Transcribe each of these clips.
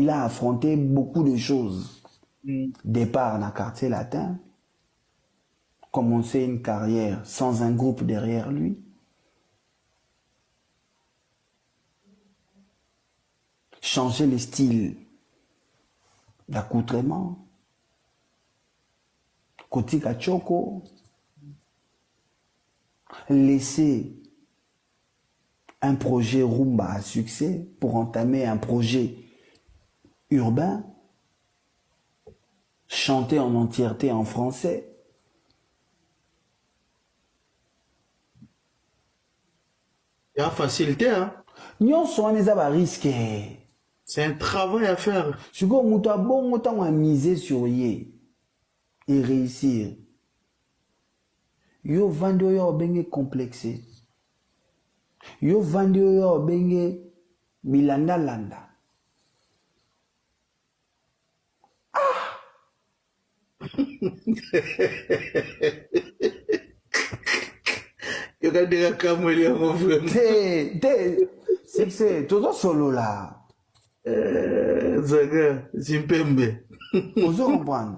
Il a affronté beaucoup de choses. Départ dans le quartier latin, commencer une carrière sans un groupe derrière lui, changer le style d'accoutrement, Kotika Choko, laisser un projet rumba à succès pour entamer un projet urbain, chanter en entièreté en français. Il y a facilité, hein? C'est un travail à faire. Si vous avez misé sur y et réussir, yo vando yo benge complexé. Yo vando yo benge milanda landa. Il y a des camélias, mon frère. C'est tout solo là. Zaga, Zimpembe. Vous comprenez?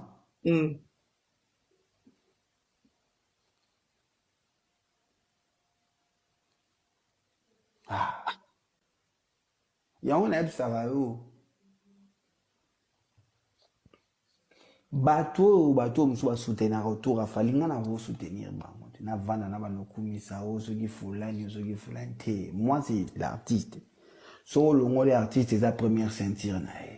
Il y a un aide ça va où? Bateau mso soutenir retour à falinga na vous soutenir bango. Na vana na banokumisa o soki fulani te. Moi c'est l'artiste. So le artiste c'est sa première ceinture na.